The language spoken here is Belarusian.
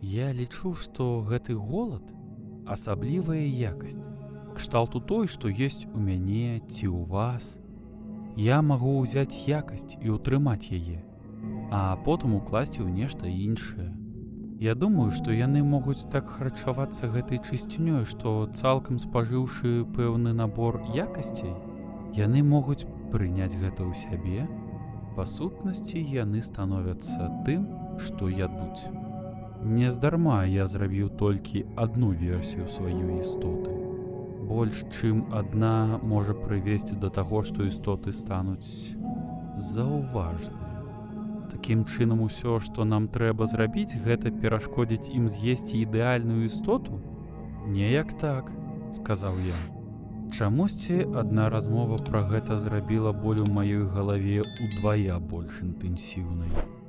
Я лічу, што гэты голад асаблівая якасць. Кшталту той, што ёсць у мяне ці ў вас. Я магу ўзяць якасць і ўтрымаць яе, а потым укласці ў нешта іншае. Я думаю, што яны могуць так харчавацца гэтай чысцінёй, што цалкам спажыўшы пэўны набор якасцей, яны могуць прыняць гэта ў сябе. Па сутнасці яны становяцца тым, што ядуць. Нездарма я зрабіў толькі адну версію сваёй істоты. Больш чым адна можа прывесці да таго, што істоты стануць заўважныя. Такім чынам усё, што нам трэба зрабіць, гэта перашкодзіць ім з'есці ідэальную істоту? Неяк так, сказаў я. Чамусьці адна размова пра гэта зрабіла боль у маёй галаве ўдвая больш інтэнсіўнай.